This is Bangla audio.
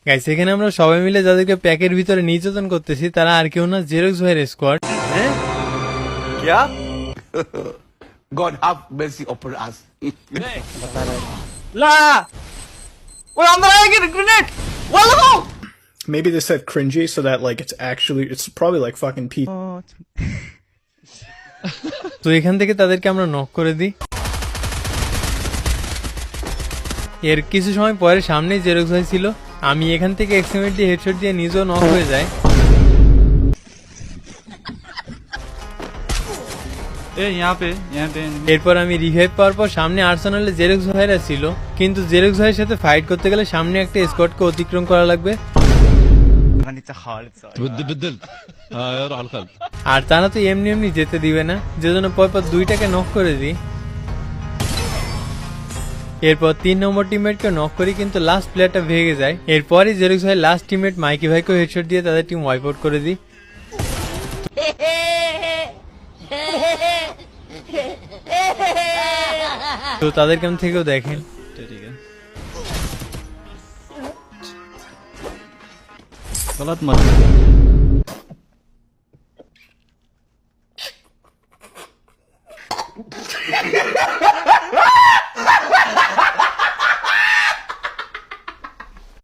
গাইস এখানে আমরা সবাই মিলে যাদেরকে প্যাকের ভিতরে নির্যাতন করতেছি তারা আর কেউ না জেরক্স ভাইয়ের স্কোয়াড। क्या God have mercy upon us. ला वो अंदर आएगी ग्रेनेड वो लगाओ Maybe they said cringy so that like it's probably like fucking P. তো এখান থেকে তাদেরকে আমরা নক করে দিই। এর কিছু সময় পরে সামনেই জেরক্স ভাই ছিল, আমি এখান থেকে এক্সিমেট দিয়ে হেডশট দিয়ে নিজেও নক হয়ে যায়। यहाँ पे এরপর আমি রিভাইভ পাওয়ার পর সামনে আর্সেনালে জেরক্স ভাইরা ছিল, কিন্তু জেরক্স ভাইয়ের সাথে ফাইট করতে গেলে সামনে একটা স্কোয়াডকে অতিক্রম করা লাগবে, আর তারা তো এমনি এমনি যেতে দিবে না, যেজন্য পরপর দুইটাকে নক করে দিই। এরপর 3 নম্বর টিমমেটকে নক করি, কিন্তু লাস্ট প্লেয়ারটা ভেঙে যায়। এরপরই জেরক্স ভাই লাস্ট টিমমেট মাইকি ভাইকে হেডশট দিয়ে তাদের টিম ওয়াইপ আউট করে দিই। তো তাদের কেমন থেকেও দেখেন। गलत मत